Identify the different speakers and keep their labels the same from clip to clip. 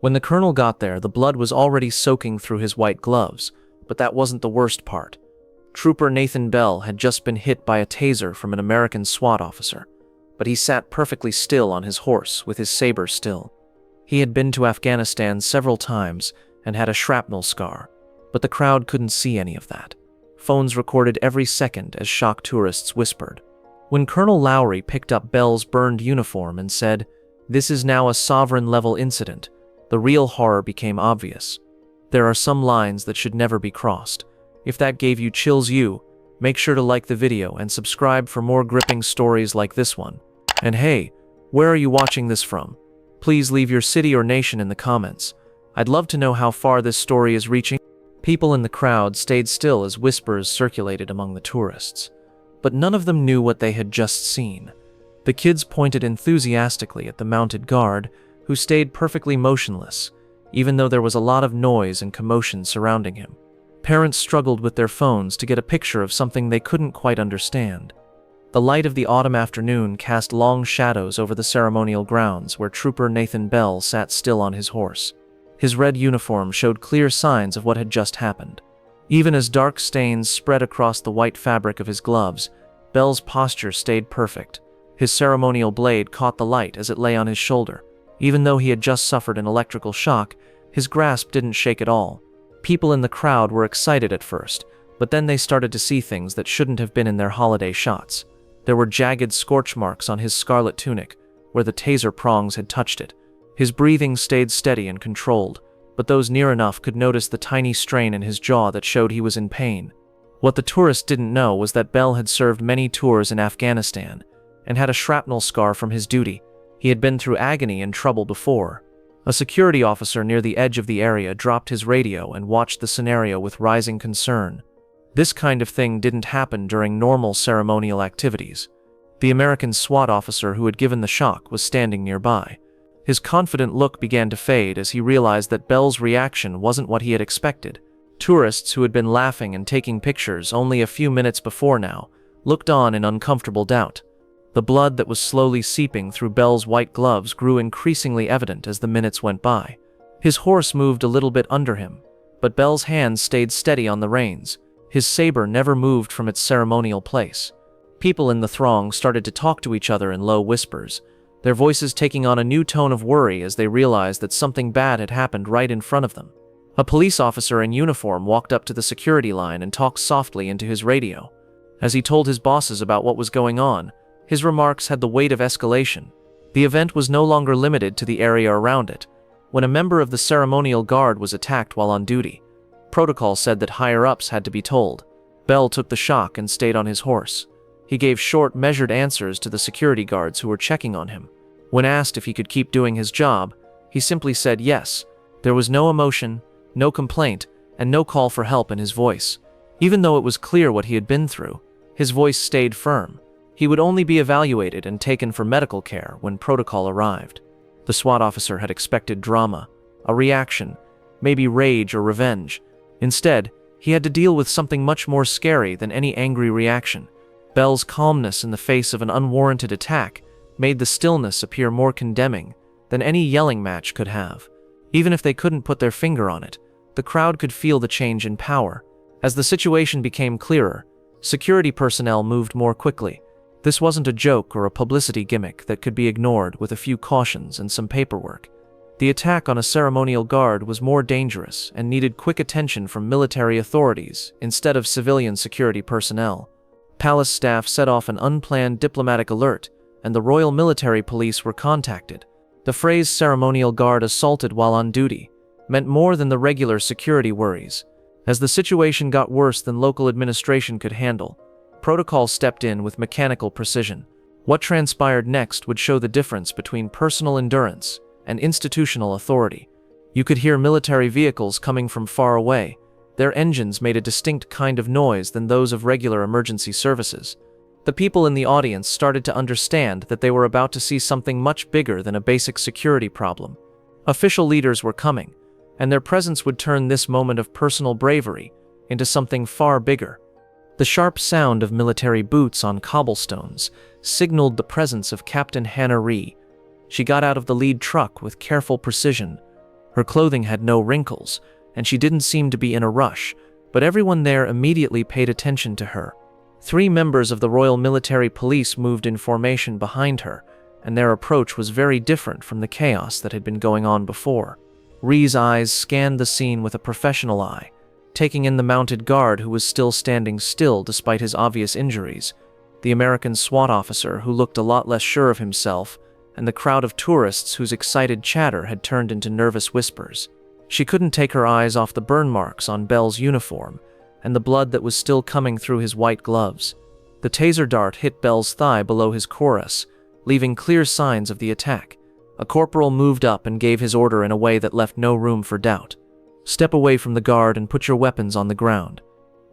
Speaker 1: When the colonel got there, the blood was already soaking through his white gloves, but that wasn't the worst part. Trooper Nathan Bell had just been hit by a taser from an American SWAT officer, but he sat perfectly still on his horse with his saber still. He had been to Afghanistan several times and had a shrapnel scar, but the crowd couldn't see any of that. Phones recorded every second as shocked tourists whispered. When Colonel Lowry picked up Bell's burned uniform and said, "This is now a sovereign-level incident," the real horror became obvious. There are some lines that should never be crossed. If that gave you chills, make sure to like the video and subscribe for more gripping stories like this one. And hey, where are you watching this from? Please leave your city or nation in the comments. I'd love to know how far this story is reaching. People in the crowd stayed still as whispers circulated among the tourists, but none of them knew what they had just seen. The kids pointed enthusiastically at the mounted guard, who stayed perfectly motionless, even though there was a lot of noise and commotion surrounding him. Parents struggled with their phones to get a picture of something they couldn't quite understand. The light of the autumn afternoon cast long shadows over the ceremonial grounds where Trooper Nathan Bell sat still on his horse. His red uniform showed clear signs of what had just happened. Even as dark stains spread across the white fabric of his gloves, Bell's posture stayed perfect. His ceremonial blade caught the light as it lay on his shoulder. Even though he had just suffered an electrical shock, his grasp didn't shake at all. People in the crowd were excited at first, but then they started to see things that shouldn't have been in their holiday shots. There were jagged scorch marks on his scarlet tunic, where the taser prongs had touched it. His breathing stayed steady and controlled, but those near enough could notice the tiny strain in his jaw that showed he was in pain. What the tourists didn't know was that Bell had served many tours in Afghanistan and had a shrapnel scar from his duty. He had been through agony and trouble before. A security officer near the edge of the area dropped his radio and watched the scenario with rising concern. This kind of thing didn't happen during normal ceremonial activities. The American SWAT officer who had given the shock was standing nearby. His confident look began to fade as he realized that Bell's reaction wasn't what he had expected. Tourists who had been laughing and taking pictures only a few minutes before now looked on in uncomfortable doubt. The blood that was slowly seeping through Bell's white gloves grew increasingly evident as the minutes went by. His horse moved a little bit under him, but Bell's hands stayed steady on the reins. His saber never moved from its ceremonial place. People in the throng started to talk to each other in low whispers, their voices taking on a new tone of worry as they realized that something bad had happened right in front of them. A police officer in uniform walked up to the security line and talked softly into his radio. As he told his bosses about what was going on, his remarks had the weight of escalation. The event was no longer limited to the area around it. When a member of the ceremonial guard was attacked while on duty, protocol said that higher-ups had to be told. Bell took the shock and stayed on his horse. He gave short, measured answers to the security guards who were checking on him. When asked if he could keep doing his job, he simply said yes. There was no emotion, no complaint, and no call for help in his voice. Even though it was clear what he had been through, his voice stayed firm. He would only be evaluated and taken for medical care when protocol arrived. The SWAT officer had expected drama, a reaction, maybe rage or revenge. Instead, he had to deal with something much more scary than any angry reaction. Bell's calmness in the face of an unwarranted attack made the stillness appear more condemning than any yelling match could have. Even if they couldn't put their finger on it, the crowd could feel the change in power. As the situation became clearer, security personnel moved more quickly. This wasn't a joke or a publicity gimmick that could be ignored with a few cautions and some paperwork. The attack on a ceremonial guard was more dangerous and needed quick attention from military authorities instead of civilian security personnel. Palace staff set off an unplanned diplomatic alert, and the Royal Military Police were contacted. The phrase ceremonial guard assaulted while on duty meant more than the regular security worries. As the situation got worse than local administration could handle, protocol stepped in with mechanical precision. What transpired next would show the difference between personal endurance and institutional authority. You could hear military vehicles coming from far away. Their engines made a distinct kind of noise than those of regular emergency services. The people in the audience started to understand that they were about to see something much bigger than a basic security problem. Official leaders were coming, and their presence would turn this moment of personal bravery into something far bigger. The sharp sound of military boots on cobblestones signaled the presence of Captain Hannah Ree. She got out of the lead truck with careful precision, Her clothing had no wrinkles, and she didn't seem to be in a rush, but everyone there immediately paid attention to her. 3 members of the Royal Military Police moved in formation behind her, and their approach was very different from the chaos that had been going on before. Rhee's eyes scanned the scene with a professional eye, taking in the mounted guard who was still standing still despite his obvious injuries, the American SWAT officer who looked a lot less sure of himself, and the crowd of tourists whose excited chatter had turned into nervous whispers. She couldn't take her eyes off the burn marks on Bell's uniform, and the blood that was still coming through his white gloves. The taser dart hit Bell's thigh below his chorus, leaving clear signs of the attack. A corporal moved up and gave his order in a way that left no room for doubt. "Step away from the guard and put your weapons on the ground."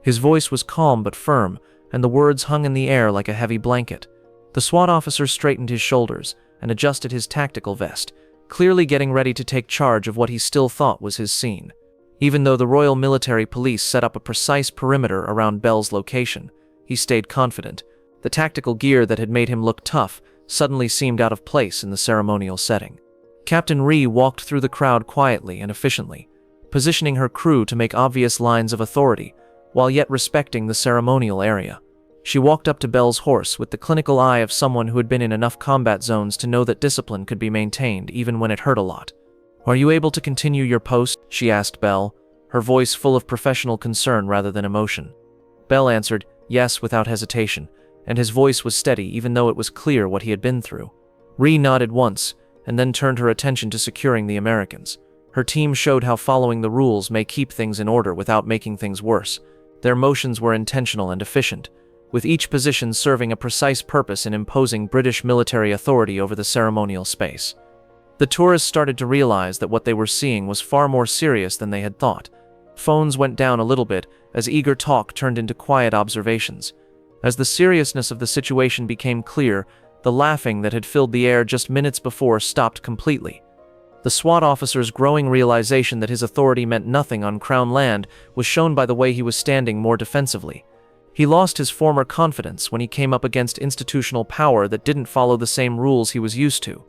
Speaker 1: His voice was calm but firm, and the words hung in the air like a heavy blanket. The SWAT officer straightened his shoulders and adjusted his tactical vest, clearly getting ready to take charge of what he still thought was his scene. Even though the Royal Military Police set up a precise perimeter around Bell's location, he stayed confident. The tactical gear that had made him look tough suddenly seemed out of place in the ceremonial setting. Captain Rhee walked through the crowd quietly and efficiently, positioning her crew to make obvious lines of authority, while yet respecting the ceremonial area. She walked up to Bell's horse with the clinical eye of someone who had been in enough combat zones to know that discipline could be maintained even when it hurt a lot. "Are you able to continue your post?" she asked Bell, her voice full of professional concern rather than emotion. Bell answered, yes, without hesitation, and his voice was steady even though it was clear what he had been through. Rhee nodded once, and then turned her attention to securing the Americans. Her team showed how following the rules may keep things in order without making things worse. Their motions were intentional and efficient, with each position serving a precise purpose in imposing British military authority over the ceremonial space. The tourists started to realize that what they were seeing was far more serious than they had thought. Phones went down a little bit as eager talk turned into quiet observations. As the seriousness of the situation became clear, the laughing that had filled the air just minutes before stopped completely. The SWAT officer's growing realization that his authority meant nothing on Crown land was shown by the way he was standing more defensively. He lost his former confidence when he came up against institutional power that didn't follow the same rules he was used to.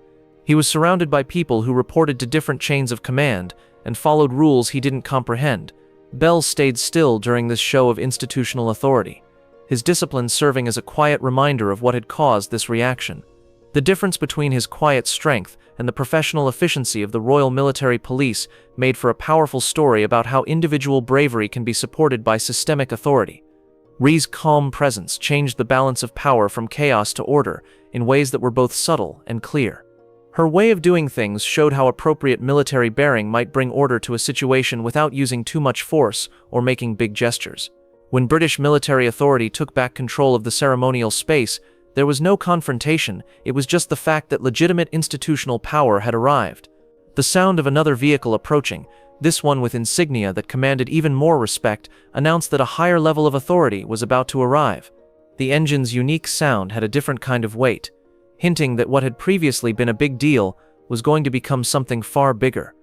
Speaker 1: He was surrounded by people who reported to different chains of command and followed rules he didn't comprehend. Bell stayed still during this show of institutional authority, his discipline serving as a quiet reminder of what had caused this reaction. The difference between his quiet strength and the professional efficiency of the Royal Military Police made for a powerful story about how individual bravery can be supported by systemic authority. Rhee's calm presence changed the balance of power from chaos to order in ways that were both subtle and clear. Her way of doing things showed how appropriate military bearing might bring order to a situation without using too much force or making big gestures. When British military authority took back control of the ceremonial space, there was no confrontation, it was just the fact that legitimate institutional power had arrived. The sound of another vehicle approaching, this one with insignia that commanded even more respect, announced that a higher level of authority was about to arrive. The engine's unique sound had a different kind of weight, hinting that what had previously been a big deal was going to become something far bigger.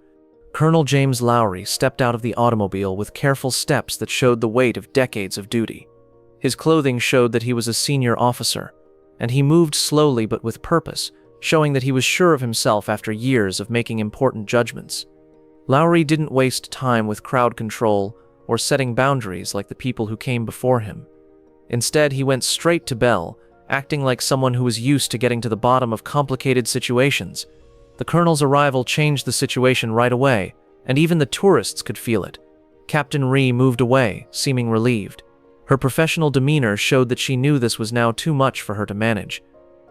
Speaker 1: Colonel James Lowry stepped out of the automobile with careful steps that showed the weight of decades of duty. His clothing showed that he was a senior officer, and he moved slowly but with purpose, showing that he was sure of himself after years of making important judgments. Lowry didn't waste time with crowd control or setting boundaries like the people who came before him. Instead, he went straight to Bell, acting like someone who was used to getting to the bottom of complicated situations. The colonel's arrival changed the situation right away, and even the tourists could feel it. Captain Rhee moved away, seeming relieved. Her professional demeanor showed that she knew this was now too much for her to manage.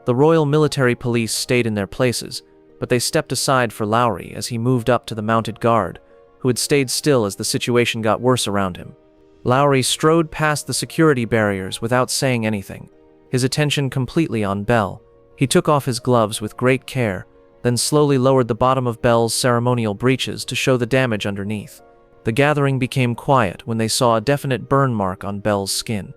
Speaker 1: The Royal Military Police stayed in their places, but they stepped aside for Lowry as he moved up to the mounted guard, who had stayed still as the situation got worse around him. Lowry strode past the security barriers without saying anything, his attention completely on Bell. He took off his gloves with great care, then slowly lowered the bottom of Bell's ceremonial breeches to show the damage underneath. The gathering became quiet when they saw a definite burn mark on Bell's skin.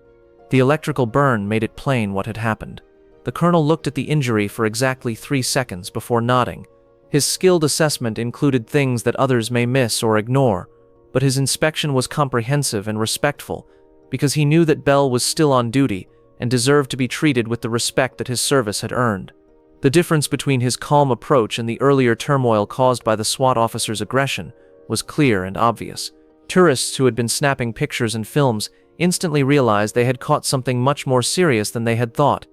Speaker 1: The electrical burn made it plain what had happened. The colonel looked at the injury for exactly 3 seconds before nodding. His skilled assessment included things that others may miss or ignore, but his inspection was comprehensive and respectful because he knew that Bell was still on duty and deserved to be treated with the respect that his service had earned. The difference between his calm approach and the earlier turmoil caused by the SWAT officer's aggression was clear and obvious. Tourists who had been snapping pictures and films instantly realized they had caught something much more serious than they had thought.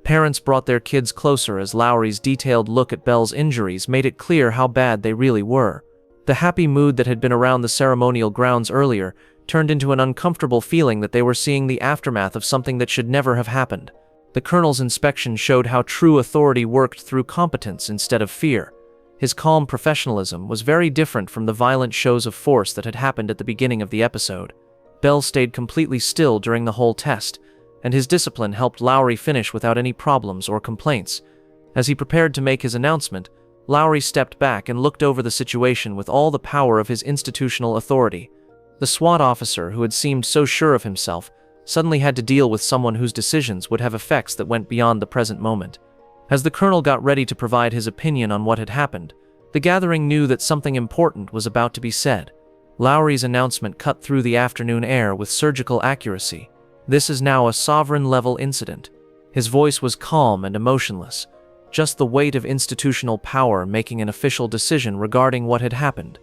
Speaker 1: Parents brought their kids closer as Lowry's detailed look at Bell's injuries made it clear how bad they really were. The happy mood that had been around the ceremonial grounds earlier turned into an uncomfortable feeling that they were seeing the aftermath of something that should never have happened. The colonel's inspection showed how true authority worked through competence instead of fear. His calm professionalism was very different from the violent shows of force that had happened at the beginning of the episode. Bell stayed completely still during the whole test, and his discipline helped Lowry finish without any problems or complaints. As he prepared to make his announcement, Lowry stepped back and looked over the situation with all the power of his institutional authority. The SWAT officer, who had seemed so sure of himself, suddenly had to deal with someone whose decisions would have effects that went beyond the present moment. As the colonel got ready to provide his opinion on what had happened, the gathering knew that something important was about to be said. Lowry's announcement cut through the afternoon air with surgical accuracy. This is now a sovereign-level incident. His voice was calm and emotionless, just the weight of institutional power making an official decision regarding what had happened.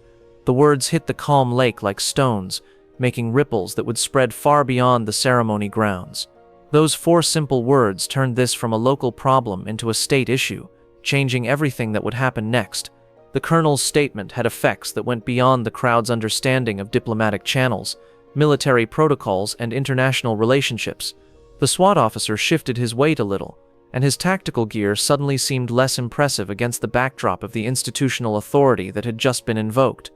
Speaker 1: The words hit the calm lake like stones, making ripples that would spread far beyond the ceremony grounds. Those 4 simple words turned this from a local problem into a state issue, changing everything that would happen next. The colonel's statement had effects that went beyond the crowd's understanding of diplomatic channels, military protocols, and international relationships. The SWAT officer shifted his weight a little, and his tactical gear suddenly seemed less impressive against the backdrop of the institutional authority that had just been invoked.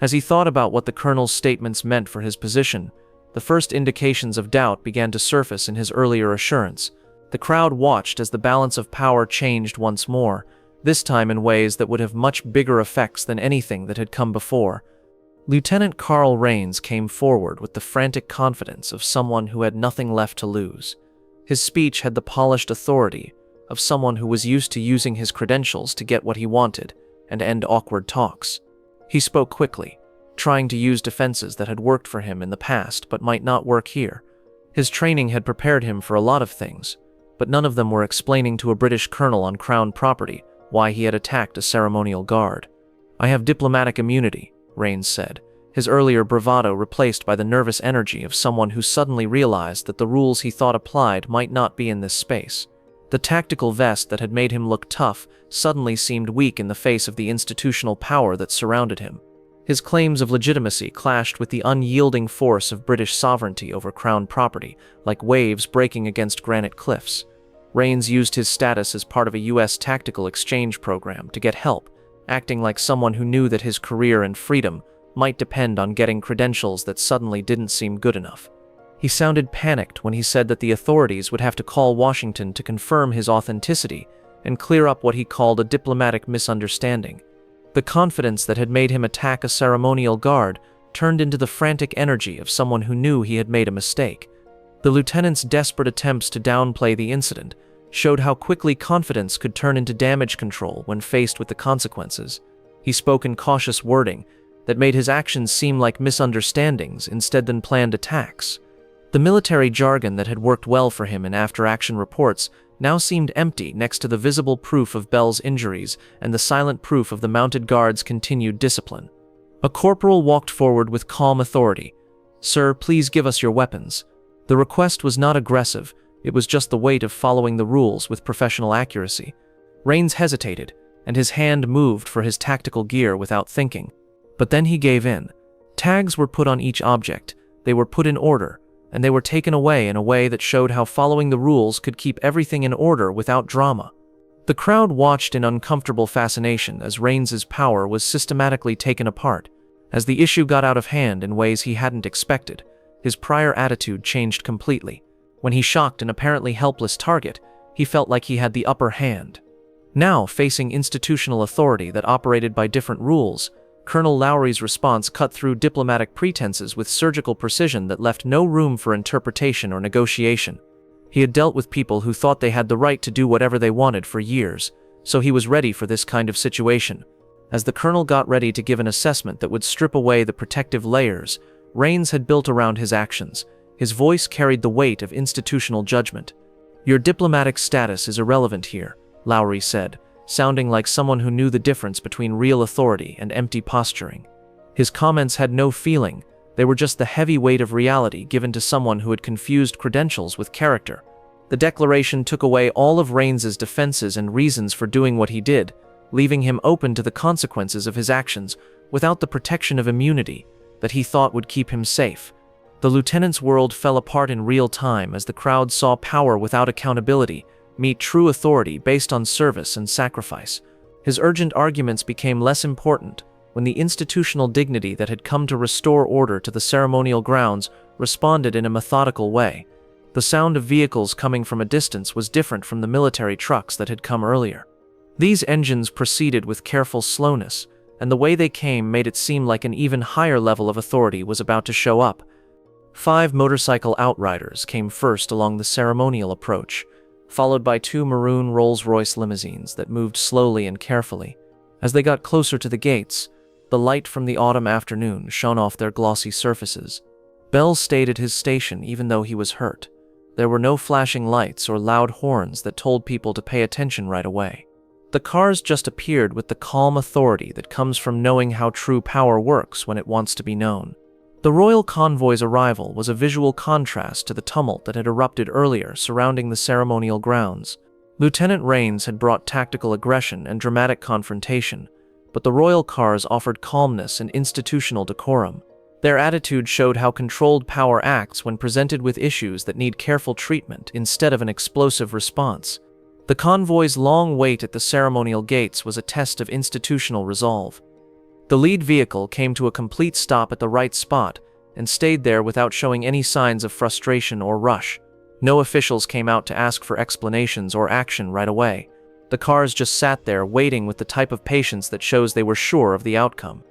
Speaker 1: As he thought about what the colonel's statements meant for his position, the first indications of doubt began to surface in his earlier assurance. The crowd watched as the balance of power changed once more, this time in ways that would have much bigger effects than anything that had come before. Lieutenant Carl Rains came forward with the frantic confidence of someone who had nothing left to lose. His speech had the polished authority of someone who was used to using his credentials to get what he wanted and end awkward talks. He spoke quickly, trying to use defenses that had worked for him in the past but might not work here. His training had prepared him for a lot of things, but none of them were explaining to a British colonel on Crown property why he had attacked a ceremonial guard. "I have diplomatic immunity," Rains said, his earlier bravado replaced by the nervous energy of someone who suddenly realized that the rules he thought applied might not be in this space. The tactical vest that had made him look tough suddenly seemed weak in the face of the institutional power that surrounded him. His claims of legitimacy clashed with the unyielding force of British sovereignty over Crown property, like waves breaking against granite cliffs. Rains used his status as part of a U.S. tactical exchange program to get help, acting like someone who knew that his career and freedom might depend on getting credentials that suddenly didn't seem good enough. He sounded panicked when he said that the authorities would have to call Washington to confirm his authenticity and clear up what he called a diplomatic misunderstanding. The confidence that had made him attack a ceremonial guard turned into the frantic energy of someone who knew he had made a mistake. The lieutenant's desperate attempts to downplay the incident showed how quickly confidence could turn into damage control when faced with the consequences. He spoke in cautious wording that made his actions seem like misunderstandings instead than planned attacks. The military jargon that had worked well for him in after-action reports now seemed empty next to the visible proof of Bell's injuries and the silent proof of the mounted guard's continued discipline. A corporal walked forward with calm authority. "Sir, please give us your weapons." The request was not aggressive, it was just the weight of following the rules with professional accuracy. Rains hesitated, and his hand moved for his tactical gear without thinking. But then he gave in. Tags were put on each object, they were put in order, and they were taken away in a way that showed how following the rules could keep everything in order without drama. The crowd watched in uncomfortable fascination as Rains's power was systematically taken apart. As the issue got out of hand in ways he hadn't expected, his prior attitude changed completely. When he shocked an apparently helpless target, he felt like he had the upper hand. Now, facing institutional authority that operated by different rules, Colonel Lowry's response cut through diplomatic pretenses with surgical precision that left no room for interpretation or negotiation. He had dealt with people who thought they had the right to do whatever they wanted for years, so he was ready for this kind of situation. As the colonel got ready to give an assessment that would strip away the protective layers Rains had built around his actions, his voice carried the weight of institutional judgment. "Your diplomatic status is irrelevant here," Lowry said, sounding like someone who knew the difference between real authority and empty posturing. His comments had no feeling, they were just the heavy weight of reality given to someone who had confused credentials with character. The declaration took away all of Raines's defenses and reasons for doing what he did, leaving him open to the consequences of his actions without the protection of immunity that he thought would keep him safe. The lieutenant's world fell apart in real time as the crowd saw power without accountability meet true authority based on service and sacrifice. His urgent arguments became less important when the institutional dignity that had come to restore order to the ceremonial grounds responded in a methodical way. The sound of vehicles coming from a distance was different from the military trucks that had come earlier. These engines proceeded with careful slowness, and the way they came made it seem like an even higher level of authority was about to show up. 5 motorcycle outriders came first along the ceremonial approach, followed by 2 maroon Rolls-Royce limousines that moved slowly and carefully. As they got closer to the gates, the light from the autumn afternoon shone off their glossy surfaces. Bell stayed at his station even though he was hurt. There were no flashing lights or loud horns that told people to pay attention right away. The cars just appeared with the calm authority that comes from knowing how true power works when it wants to be known. The royal convoy's arrival was a visual contrast to the tumult that had erupted earlier surrounding the ceremonial grounds. Lieutenant Raines had brought tactical aggression and dramatic confrontation, but the royal cars offered calmness and institutional decorum. Their attitude showed how controlled power acts when presented with issues that need careful treatment instead of an explosive response. The convoy's long wait at the ceremonial gates was a test of institutional resolve. The lead vehicle came to a complete stop at the right spot and stayed there without showing any signs of frustration or rush. No officials came out to ask for explanations or action right away. The cars just sat there waiting with the type of patience that shows they were sure of the outcome.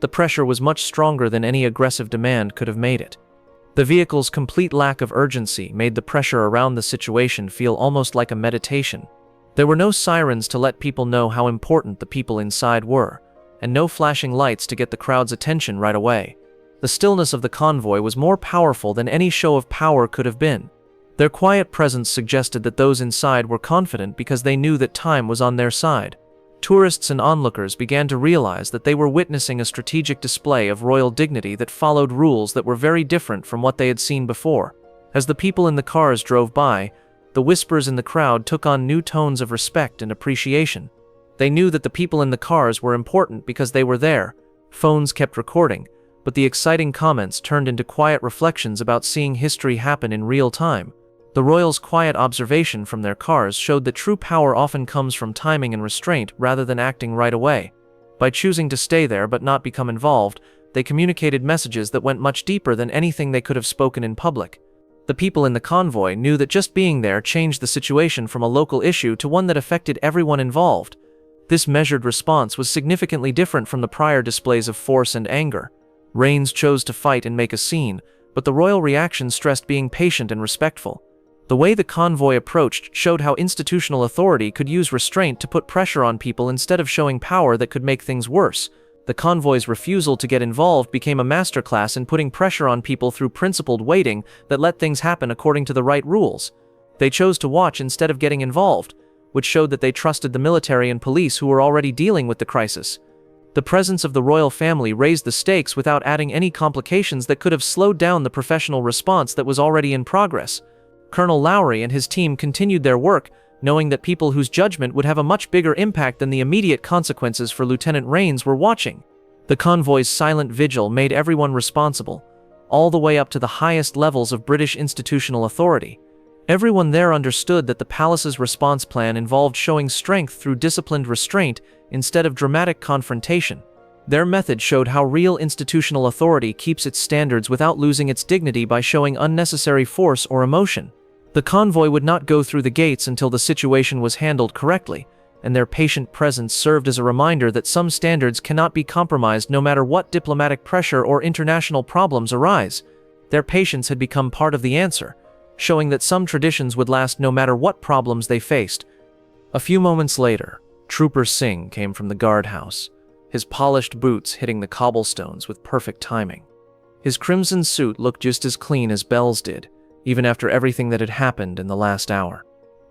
Speaker 1: The pressure was much stronger than any aggressive demand could have made it. The vehicle's complete lack of urgency made the pressure around the situation feel almost like a meditation. There were no sirens to let people know how important the people inside were, and no flashing lights to get the crowd's attention right away. The stillness of the convoy was more powerful than any show of power could have been. Their quiet presence suggested that those inside were confident because they knew that time was on their side. Tourists and onlookers began to realize that they were witnessing a strategic display of royal dignity that followed rules that were very different from what they had seen before. As the people in the cars drove by, the whispers in the crowd took on new tones of respect and appreciation. They knew that the people in the cars were important because they were there. Phones kept recording, but the exciting comments turned into quiet reflections about seeing history happen in real time. The royals' quiet observation from their cars showed that true power often comes from timing and restraint rather than acting right away. By choosing to stay there but not become involved, they communicated messages that went much deeper than anything they could have spoken in public. The people in the convoy knew that just being there changed the situation from a local issue to one that affected everyone involved. This measured response was significantly different from the prior displays of force and anger. Raines chose to fight and make a scene, but the royal reaction stressed being patient and respectful. The way the convoy approached showed how institutional authority could use restraint to put pressure on people instead of showing power that could make things worse. The convoy's refusal to get involved became a masterclass in putting pressure on people through principled waiting that let things happen according to the right rules. They chose to watch instead of getting involved, which showed that they trusted the military and police who were already dealing with the crisis. The presence of the royal family raised the stakes without adding any complications that could have slowed down the professional response that was already in progress. Colonel Lowry and his team continued their work, knowing that people whose judgment would have a much bigger impact than the immediate consequences for Lieutenant Raines were watching. The convoy's silent vigil made everyone responsible, all the way up to the highest levels of British institutional authority. Everyone there understood that the palace's response plan involved showing strength through disciplined restraint instead of dramatic confrontation. Their method showed how real institutional authority keeps its standards without losing its dignity by showing unnecessary force or emotion. The convoy would not go through the gates until the situation was handled correctly, and their patient presence served as a reminder that some standards cannot be compromised no matter what diplomatic pressure or international problems arise. Their patience had become part of the answer, showing that some traditions would last no matter what problems they faced. A few moments later, Trooper Singh came from the guardhouse, his polished boots hitting the cobblestones with perfect timing. His crimson suit looked just as clean as Bell's did, even after everything that had happened in the last hour.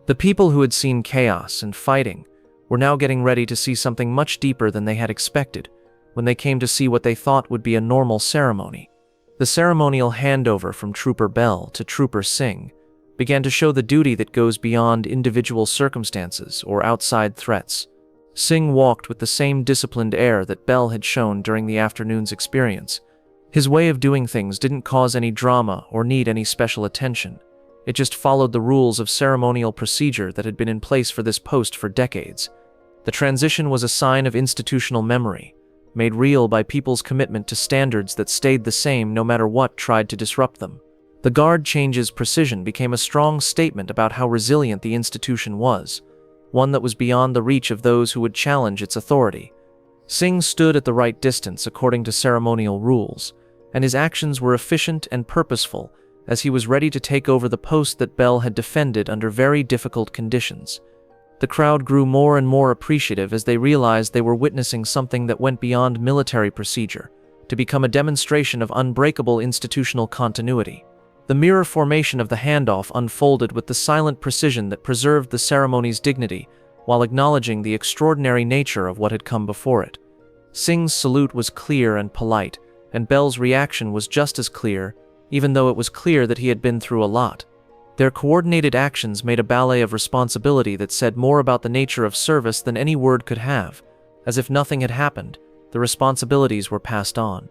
Speaker 1: The people who had seen chaos and fighting were now getting ready to see something much deeper than they had expected when they came to see what they thought would be a normal ceremony. The ceremonial handover from Trooper Bell to Trooper Singh began to show the duty that goes beyond individual circumstances or outside threats. Singh walked with the same disciplined air that Bell had shown during the afternoon's experience. His way of doing things didn't cause any drama or need any special attention. It just followed the rules of ceremonial procedure that had been in place for this post for decades. The transition was a sign of institutional memory, made real by people's commitment to standards that stayed the same no matter what tried to disrupt them. The guard change's precision became a strong statement about how resilient the institution was, one that was beyond the reach of those who would challenge its authority. Singh stood at the right distance according to ceremonial rules, and his actions were efficient and purposeful as he was ready to take over the post that Bell had defended under very difficult conditions. The crowd grew more and more appreciative as they realized they were witnessing something that went beyond military procedure to become a demonstration of unbreakable institutional continuity. The mirror formation of the handoff unfolded with the silent precision that preserved the ceremony's dignity while acknowledging the extraordinary nature of what had come before it. Singh's salute was clear and polite, and Bell's reaction was just as clear, even though it was clear that he had been through a lot. Their coordinated actions made a ballet of responsibility that said more about the nature of service than any word could have. As if nothing had happened, the responsibilities were passed on.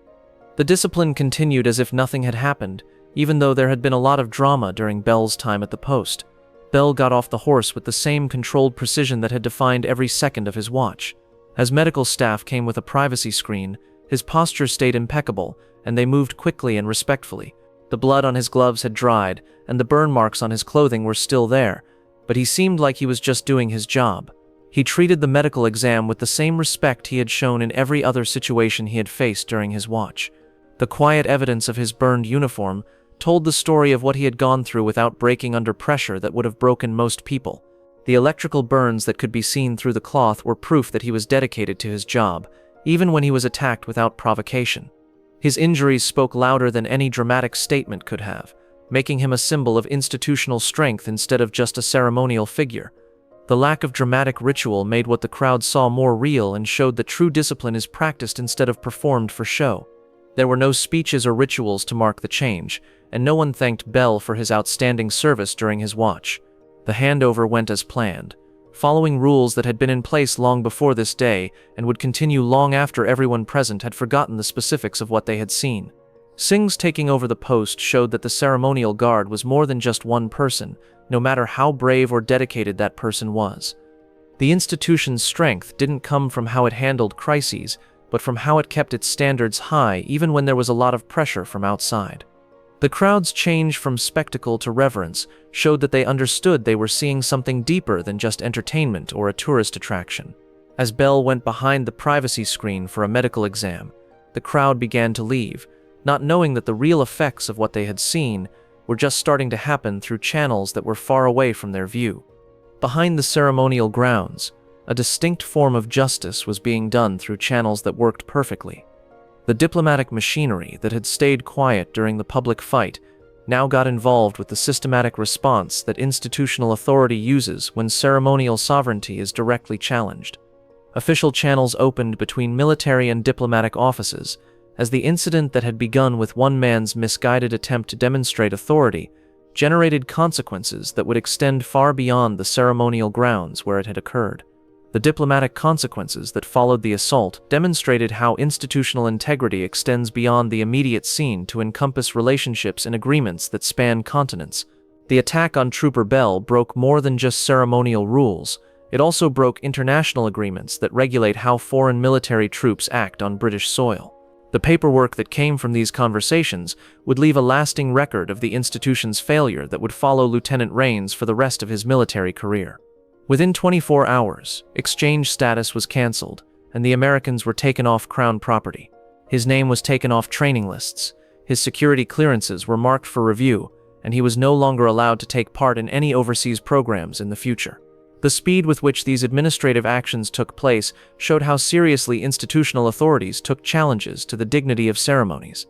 Speaker 1: The discipline continued as if nothing had happened, even though there had been a lot of drama during Bell's time at the post. Bell got off the horse with the same controlled precision that had defined every second of his watch. As medical staff came with a privacy screen, his posture stayed impeccable, and they moved quickly and respectfully. The blood on his gloves had dried, and the burn marks on his clothing were still there, but he seemed like he was just doing his job. He treated the medical exam with the same respect he had shown in every other situation he had faced during his watch. The quiet evidence of his burned uniform told the story of what he had gone through without breaking under pressure that would have broken most people. The electrical burns that could be seen through the cloth were proof that he was dedicated to his job, even when he was attacked without provocation. His injuries spoke louder than any dramatic statement could have, making him a symbol of institutional strength instead of just a ceremonial figure. The lack of dramatic ritual made what the crowd saw more real and showed that true discipline is practiced instead of performed for show. There were no speeches or rituals to mark the change, and no one thanked Bell for his outstanding service during his watch. The handover went as planned, following rules that had been in place long before this day and would continue long after everyone present had forgotten the specifics of what they had seen. Singh's taking over the post showed that the ceremonial guard was more than just one person, no matter how brave or dedicated that person was. The institution's strength didn't come from how it handled crises, but from how it kept its standards high even when there was a lot of pressure from outside. The crowd's change from spectacle to reverence showed that they understood they were seeing something deeper than just entertainment or a tourist attraction. As Bell went behind the privacy screen for a medical exam, the crowd began to leave, not knowing that the real effects of what they had seen were just starting to happen through channels that were far away from their view. Behind the ceremonial grounds, a distinct form of justice was being done through channels that worked perfectly. The diplomatic machinery that had stayed quiet during the public fight now got involved with the systematic response that institutional authority uses when ceremonial sovereignty is directly challenged. Official channels opened between military and diplomatic offices, as the incident that had begun with one man's misguided attempt to demonstrate authority generated consequences that would extend far beyond the ceremonial grounds where it had occurred. The diplomatic consequences that followed the assault demonstrated how institutional integrity extends beyond the immediate scene to encompass relationships and agreements that span continents. The attack on Trooper Bell broke more than just ceremonial rules. It also broke international agreements that regulate how foreign military troops act on British soil. The paperwork that came from these conversations would leave a lasting record of the institution's failure that would follow Lieutenant Rains for the rest of his military career. Within 24 hours, exchange status was cancelled, and the Americans were taken off Crown property. His name was taken off training lists, his security clearances were marked for review, and he was no longer allowed to take part in any overseas programs in the future. The speed with which these administrative actions took place showed how seriously institutional authorities took challenges to the dignity of ceremonies.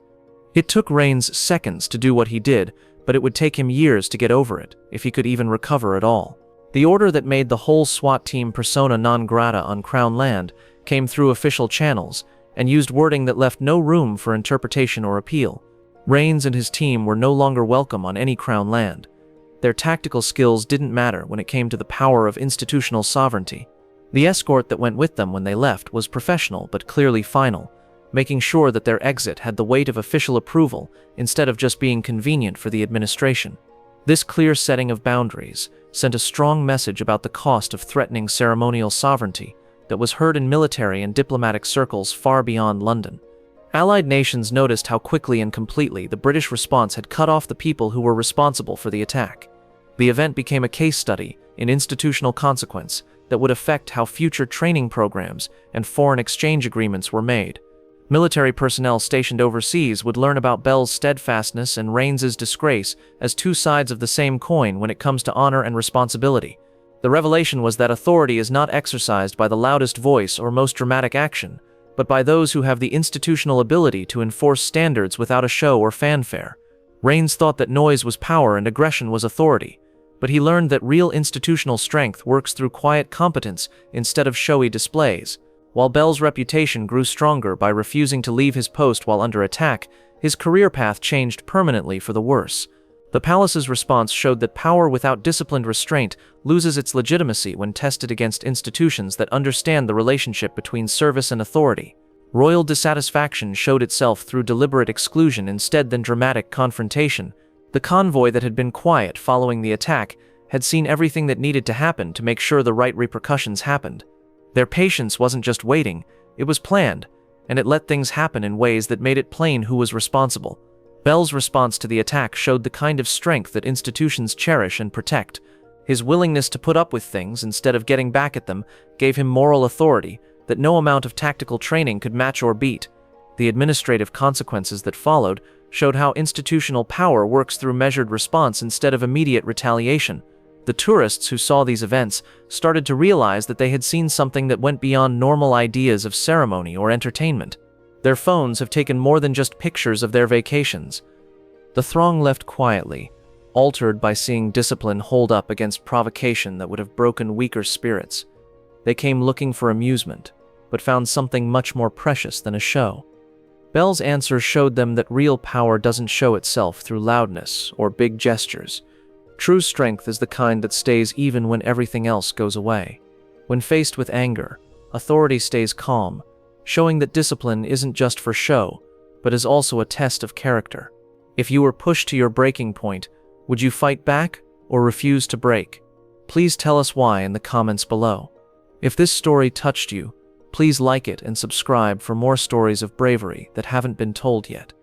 Speaker 1: It took Rains seconds to do what he did, but it would take him years to get over it, if he could even recover at all. The order that made the whole SWAT team persona non grata on Crown land came through official channels and used wording that left no room for interpretation or appeal. Rains and his team were no longer welcome on any Crown land. Their tactical skills didn't matter when it came to the power of institutional sovereignty. The escort that went with them when they left was professional but clearly final, making sure that their exit had the weight of official approval instead of just being convenient for the administration. This clear setting of boundaries sent a strong message about the cost of threatening ceremonial sovereignty that was heard in military and diplomatic circles far beyond London. Allied nations noticed how quickly and completely the British response had cut off the people who were responsible for the attack. The event became a case study in institutional consequence that would affect how future training programs and foreign exchange agreements were made. Military personnel stationed overseas would learn about Bell's steadfastness and Rains's disgrace as two sides of the same coin when it comes to honor and responsibility. The revelation was that authority is not exercised by the loudest voice or most dramatic action, but by those who have the institutional ability to enforce standards without a show or fanfare. Rains thought that noise was power and aggression was authority, but he learned that real institutional strength works through quiet competence instead of showy displays. While Bell's reputation grew stronger by refusing to leave his post while under attack, his career path changed permanently for the worse. The palace's response showed that power without disciplined restraint loses its legitimacy when tested against institutions that understand the relationship between service and authority. Royal dissatisfaction showed itself through deliberate exclusion instead than dramatic confrontation. The convoy that had been quiet following the attack had seen everything that needed to happen to make sure the right repercussions happened. Their patience wasn't just waiting, it was planned, and it let things happen in ways that made it plain who was responsible. Bell's response to the attack showed the kind of strength that institutions cherish and protect. His willingness to put up with things instead of getting back at them gave him moral authority that no amount of tactical training could match or beat. The administrative consequences that followed showed how institutional power works through measured response instead of immediate retaliation. The tourists who saw these events started to realize that they had seen something that went beyond normal ideas of ceremony or entertainment. Their phones have taken more than just pictures of their vacations. The throng left quietly, altered by seeing discipline hold up against provocation that would have broken weaker spirits. They came looking for amusement, but found something much more precious than a show. Bell's answer showed them that real power doesn't show itself through loudness or big gestures. True strength is the kind that stays even when everything else goes away. When faced with anger, authority stays calm, showing that discipline isn't just for show, but is also a test of character. If you were pushed to your breaking point, would you fight back or refuse to break? Please tell us why in the comments below. If this story touched you, please like it and subscribe for more stories of bravery that haven't been told yet.